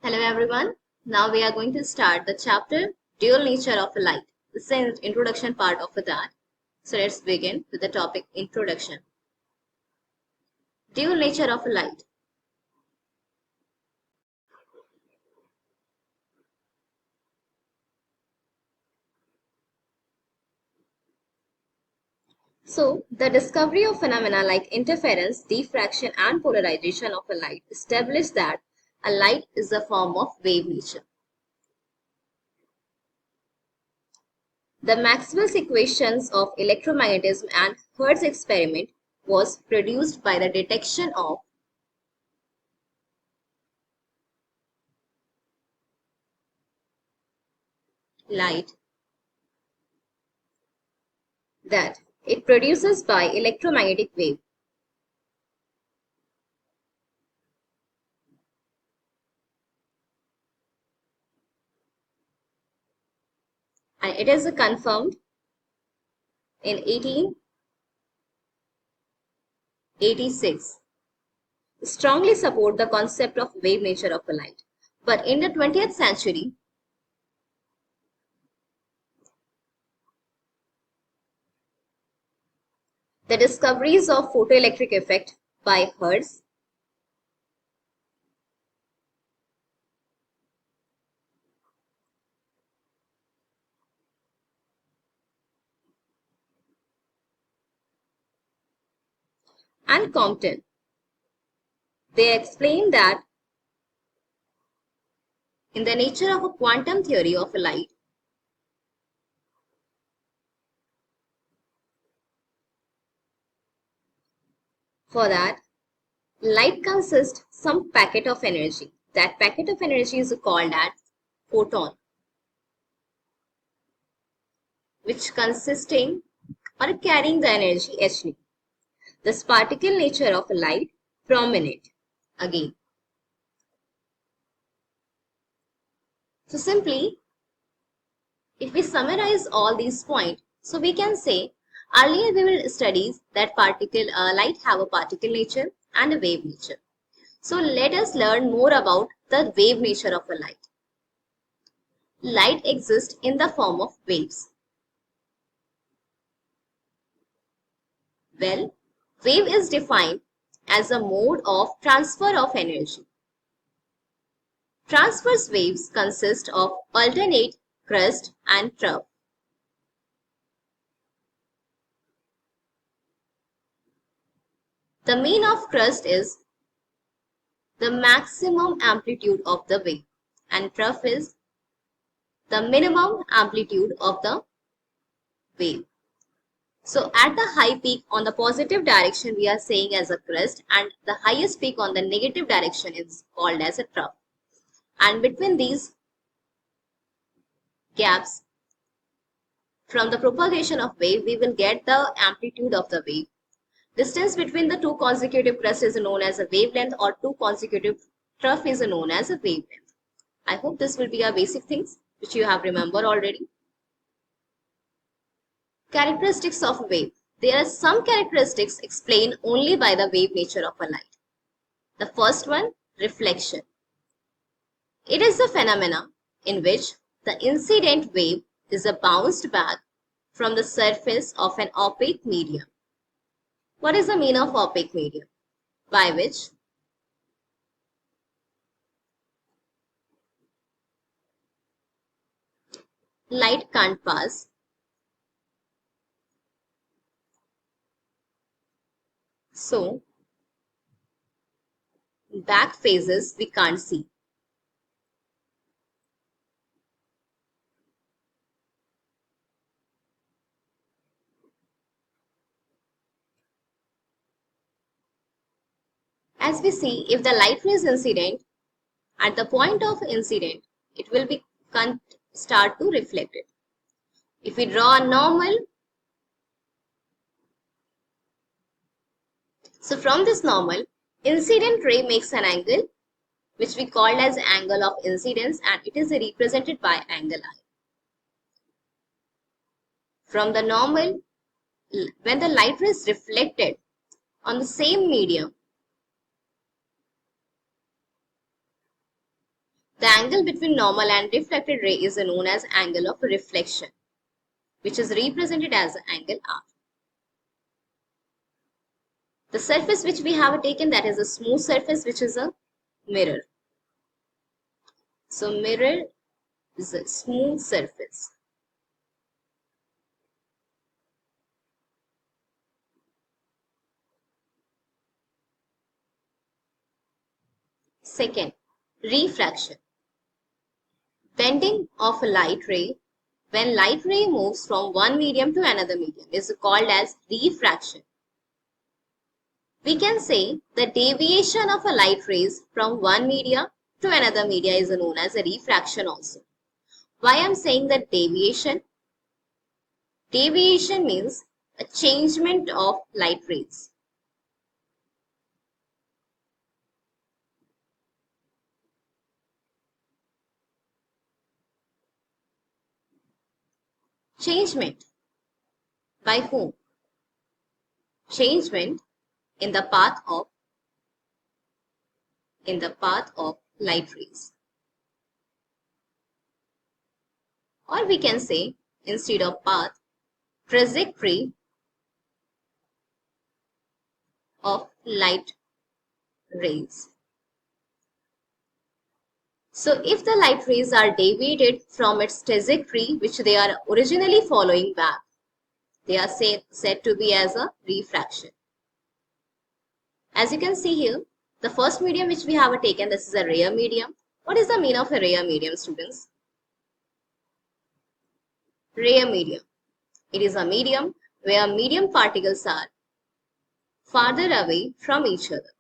Hello everyone. Now we are going to start the chapter Dual Nature of Light. This is an introduction part of that. So let's begin with the topic Introduction. Dual Nature of Light. So the discovery of phenomena like interference, diffraction and polarization of a light established that a light is a form of wave nature. The Maxwell's equations of electromagnetism and Hertz's experiment was produced by the detection of light that it produces by electromagnetic wave. And it is confirmed in 1886. Strongly support the concept of wave nature of a light. But in the 20th century, the discoveries of photoelectric effect by Hertz and Compton, they explain that in the nature of a quantum theory of a light, for that light consists some packet of energy. That packet of energy is called as photon, which consisting or carrying the energy hν. This particle nature of a light prominent again. So simply, if we summarize all these points, so we can say earlier we will study that light have a particle nature and a wave nature. So let us learn more about the wave nature of a light. Light exists in the form of waves. Well, wave is defined as a mode of transfer of energy. Transverse waves consist of alternate crest and trough. The mean of crest is the maximum amplitude of the wave and trough is the minimum amplitude of the wave. So at the high peak on the positive direction we are saying as a crest and the highest peak on the negative direction is called as a trough. And between these gaps from the propagation of wave we will get the amplitude of the wave. Distance between the two consecutive crests is known as a wavelength or two consecutive trough is known as a wavelength. I hope this will be our basic things which you have remembered already. Characteristics of a wave. There are some characteristics explained only by the wave nature of a light. The first one, reflection. It is a phenomena in which the incident wave is bounced back from the surface of an opaque medium. What is the meaning of opaque medium? By which light can't pass. So, back phases we can't see. As we see, if the light ray is incident, at the point of incident, it will start to reflect it. If we draw a normal, so from this normal, incident ray makes an angle which we called as angle of incidence and it is represented by angle I. From the normal, when the light ray is reflected on the same medium, The angle between normal and reflected ray is known as angle of reflection, which is represented as angle R. The surface which we have taken, that is a smooth surface, which is a mirror. So mirror is a smooth surface. Second, refraction. Bending of a light ray. When light ray moves from one medium to another medium is called as refraction. We can say the deviation of a light rays from one media to another media is known as a refraction also. Why I am saying that deviation? Deviation means a changement of light rays. Changement. By whom? Changement in the path of light rays. Or we can say, instead of path, trajectory of light rays. So if the light rays are deviated from its trajectory which they are originally following back, they are said to be as a refraction. As you can see here, the first medium which we have taken, this is a rare medium. What is the meaning of a rare medium, students? Rare medium. It is a medium where medium particles are farther away from each other.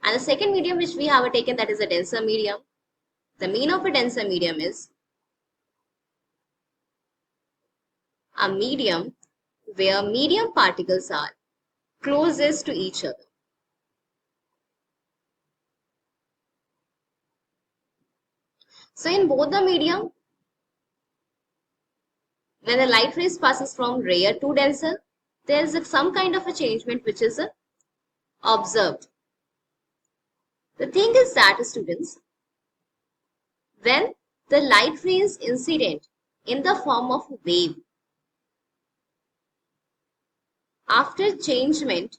And the second medium which we have taken, that is a denser medium. The meaning of a denser medium is a medium where medium particles are closest to each other. So in both the medium, when the light rays passes from rare to denser, there is some kind of a changement which is observed. The thing is that, students, when the light ray is incident in the form of wave, after changement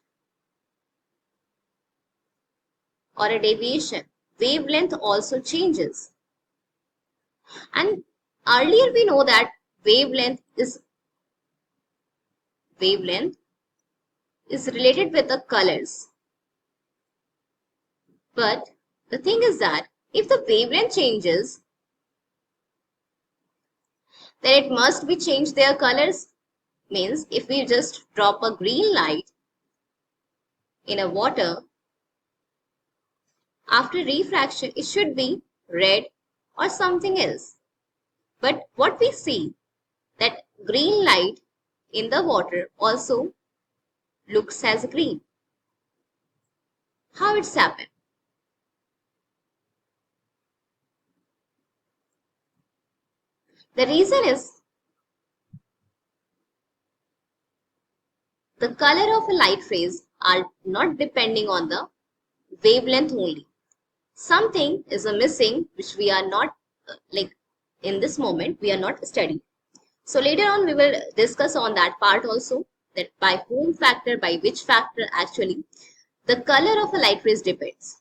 or a deviation, wavelength also changes. And earlier we know that wavelength is related with the colors. But the thing is that if the wavelength changes, then it must be changed their colors. Means if we just drop a green light in a water, after refraction it should be red or something else. But what we see, that green light in the water also looks as green. How it's happened? The reason is the color of a light rays are not depending on the wavelength only. Something is missing which we are not in this moment we are not studying. So later on we will discuss on that part also, that by whom factor, by which factor actually the color of a light rays depends.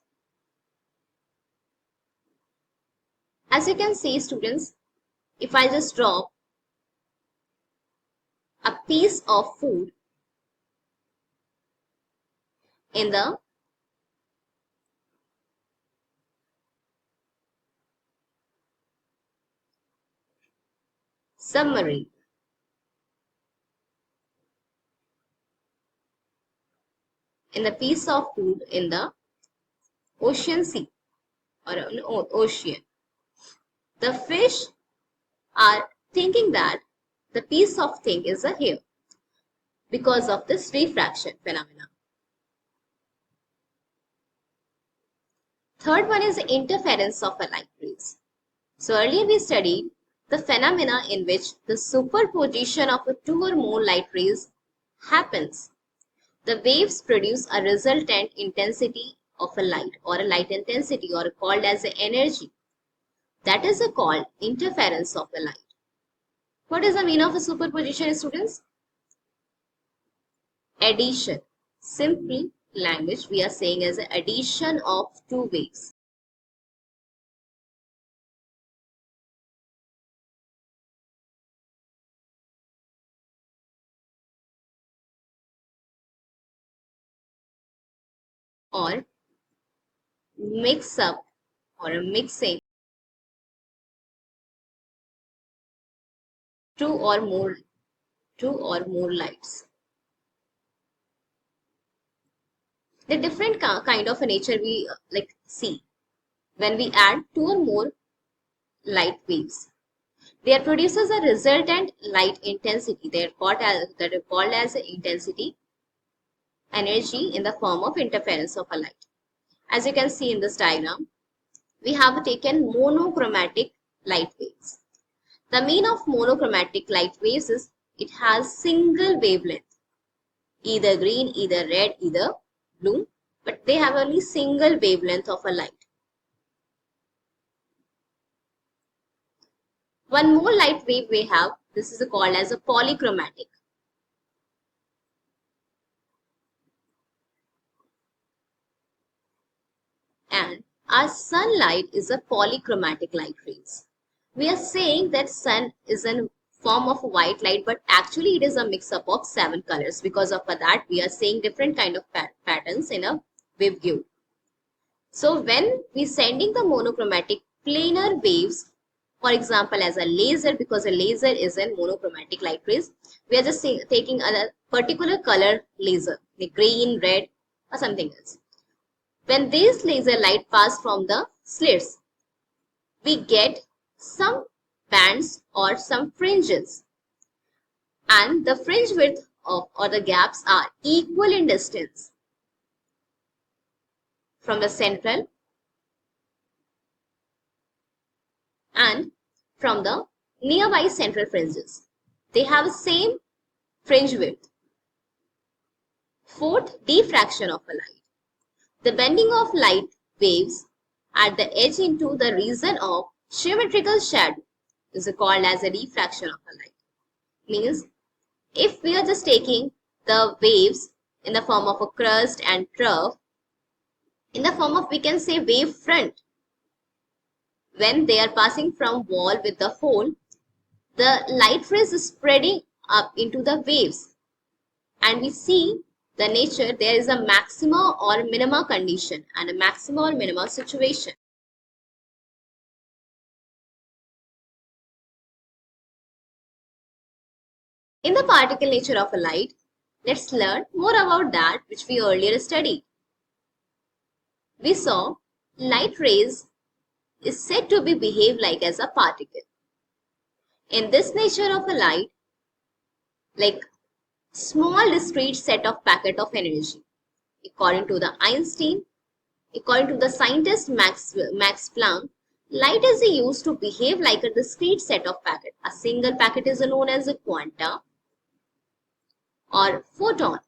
As you can see, students, if I just drop a piece of food in the submarine, in the piece of food in the ocean sea or an ocean, the fish are thinking that the piece of thing is here because of this refraction phenomena. Third one is interference of a light rays. So earlier we studied the phenomena in which the superposition of two or more light rays happens. The waves produce a resultant intensity of a light or a light intensity, or called as the energy. That is called interference of the light. What is the meaning of a superposition, students? Addition. Simply language we are saying as an addition of two waves. Or mix up or a mixing two or more lights. The different kind of a nature we see when we add two or more light waves. There produces a resultant light intensity. They are called as intensity energy in the form of interference of a light. As you can see in this diagram, we have taken monochromatic light waves. The mean of monochromatic light waves is it has single wavelength, either green, either red, either blue, but they have only single wavelength of a light. One more light wave we have, this is called as a polychromatic. And our sunlight is a polychromatic light rays. We are saying that sun is a form of white light, but actually it is a mix-up of 7 colors. Because of that, we are seeing different kind of patterns in a wave view. So when we sending the monochromatic planar waves, for example, as a laser, because a laser is a monochromatic light rays, we are just taking a particular color laser, like green, red, or something else. When these laser light pass from the slits, we get some bands or some fringes, and the fringe width of or the gaps are equal in distance from the central and from the nearby central fringes. They have the same fringe width. Fourth, diffraction of a light. The bending of light waves at the edge into the region of symmetrical shadow is called as a diffraction of a light. Means if we are just taking the waves in the form of a crust and trough, in the form of we can say wave front, when they are passing from wall with the hole, the light rays is spreading up into the waves, and we see the nature there is a maxima or minima condition and a maxima or minima situation. In the particle nature of a light, let's learn more about that which we earlier studied. We saw light rays is said to be behave like as a particle. In this nature of a light, like small discrete set of packet of energy. According to the Einstein, according to the scientist Max Planck, light is used to behave like a discrete set of packet. A single packet is known as a quanta or photon.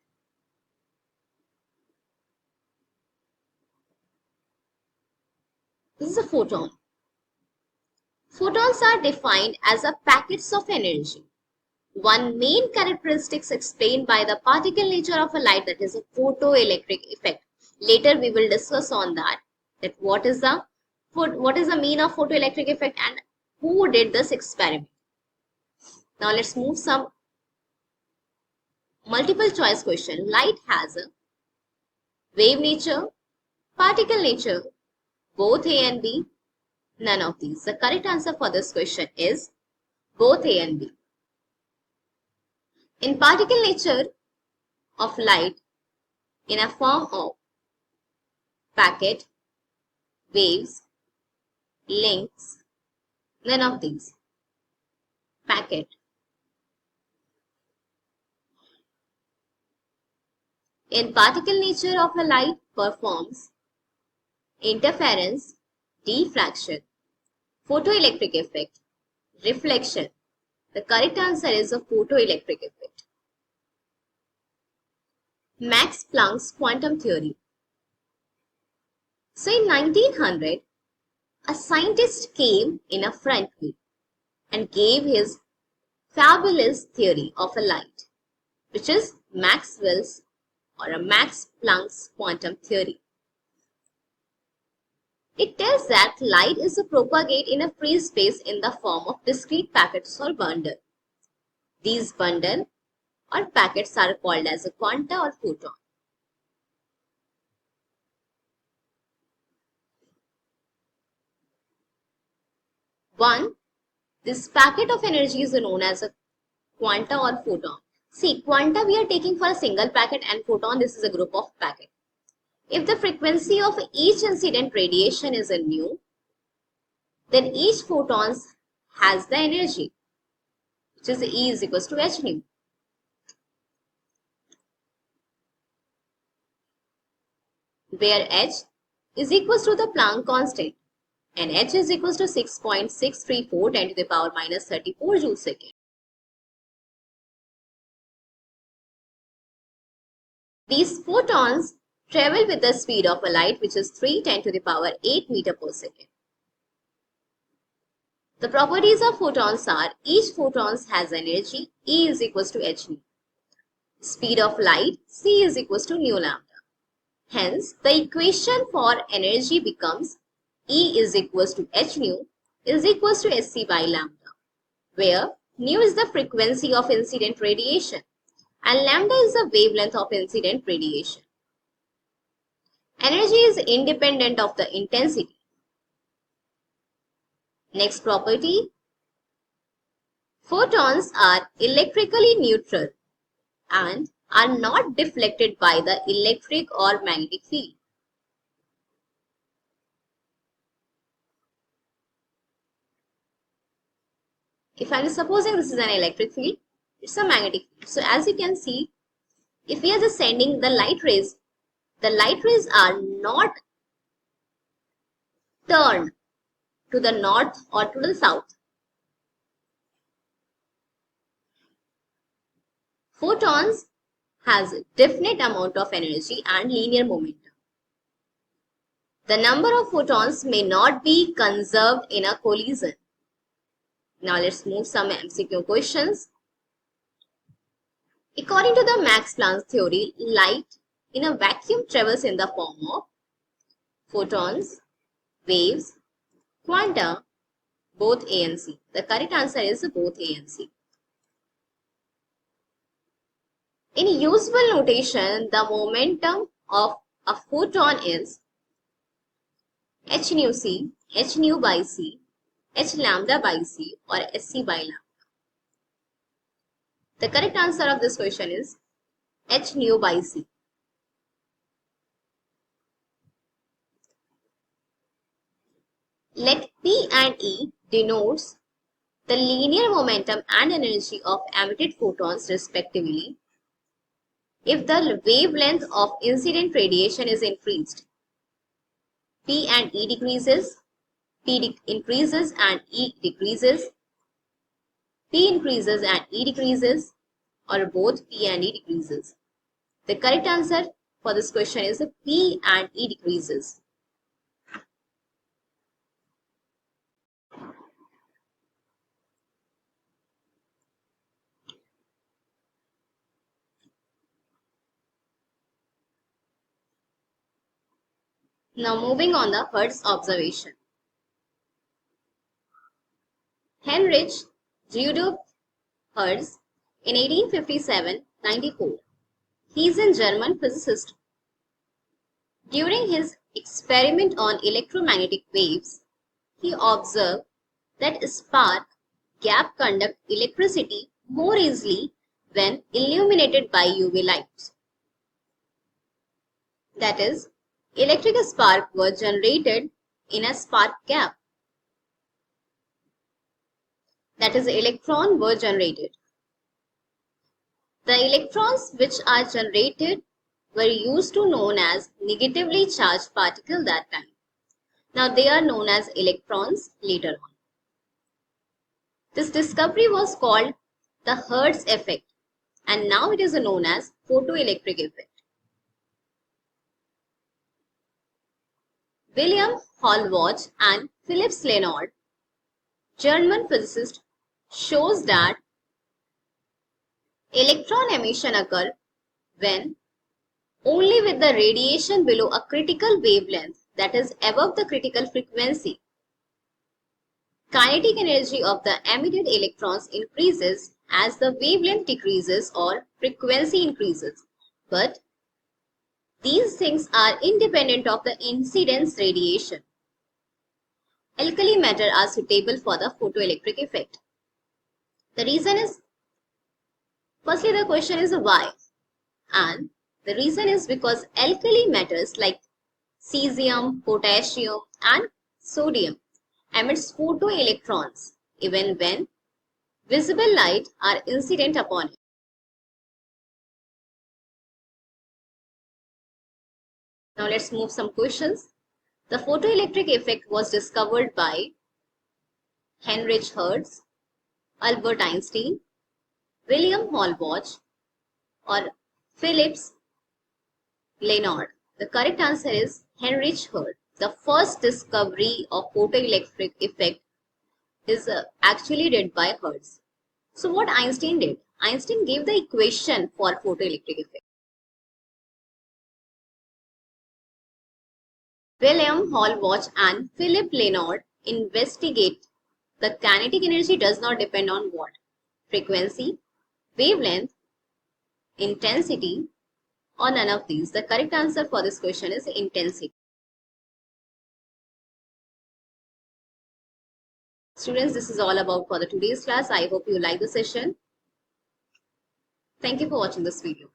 This is a photon. Photons are defined as a packets of energy. One main characteristic explained by the particle nature of a light, that is a photoelectric effect. Later we will discuss on that what is the mean of photoelectric effect and who did this experiment. Now let's move some multiple choice question. Light has a wave nature, particle nature, both A and B, none of these. The correct answer for this question is both A and B. In particle nature of light, in a form of packet, waves, links, none of these. Packet. In particle nature of a light performs interference, diffraction, photoelectric effect, reflection. The correct answer is a photoelectric effect. Max Planck's quantum theory. So in 1900, A scientist came in a front wheel and gave his fabulous theory of a light, which is Maxwell's or a Max Planck's quantum theory. It tells that light is propagated in a free space in the form of discrete packets or bundle. These bundle or packets are called as a quanta or photon. This packet of energy is known as a quanta or photon. See, quanta we are taking for a single packet and photon this is a group of packet. If the frequency of each incident radiation is a nu, then each photon has the energy, which is E is equals to h nu. Where h is equals to the Planck constant and h is equals to 6.634 10 to the power minus 34 joule second. These photons travel with the speed of a light, which is 3 10 to the power 8 meter per second. The properties of photons are each photon has energy E is equals to h nu. Speed of light c is equals to nu lambda. Hence, the equation for energy becomes E is equals to h nu is equals to sc by lambda, where nu is the frequency of incident radiation and lambda is the wavelength of incident radiation. Energy is independent of the intensity. Next property, photons are electrically neutral and are not deflected by the electric or magnetic field. If I am supposing this is an electric field, it's a magnetic field. So as you can see, if we are just sending the light rays are not turned to the north or to the south. Photons has a definite amount of energy and linear momentum. The number of photons may not be conserved in a collision. Now let's move some MCQ questions. According to the Max Planck theory, light in a vacuum travels in the form of photons, waves, quanta, both A and C. The correct answer is both A and C. In usable notation, the momentum of a photon is h nu c, h nu by c, h lambda by c or sc by lambda. The correct answer of this question is h nu by c. Let P and E denotes the linear momentum and energy of emitted photons respectively if the wavelength of incident radiation is increased. P and E decreases, P increases and E decreases, P increases and E decreases, or both P and E decreases. The correct answer for this question is P and E decreases. Now moving on the Hertz observation. Heinrich Rudolf Hertz in 1857-94. He is a German physicist. During his experiment on electromagnetic waves, he observed that spark gap conduct electricity more easily when illuminated by UV light. That is, electric spark were generated in a spark gap. That is, electrons were generated. The electrons which are generated were used to known as negatively charged particle that time. Now they are known as electrons later on. This discovery was called the Hertz effect and now it is known as photoelectric effect. William Hallwach and Philip Leonard, German physicist, shows that electron emission occur when only with the radiation below a critical wavelength, that is above the critical frequency. Kinetic energy of the emitted electrons increases as the wavelength decreases or frequency increases. But these things are independent of the incidence radiation. Alkali matter are suitable for the photoelectric effect. The reason is, firstly the question is why? And the reason is because alkali metals like cesium, potassium and sodium emits photoelectrons even when visible light are incident upon it. Now let's move some questions. The photoelectric effect was discovered by Heinrich Hertz, Albert Einstein, William Hallwach or Philips Leonard. The correct answer is Heinrich Hertz. The first discovery of photoelectric effect is actually did by Hertz. So what Einstein did? Einstein gave the equation for photoelectric effect. William Hallwach and Philip Leonard investigate the kinetic energy does not depend on what? Frequency, wavelength, intensity, or none of these. The correct answer for this question is intensity. Students, this is all about for the today's class. I hope you like the session. Thank you for watching this video.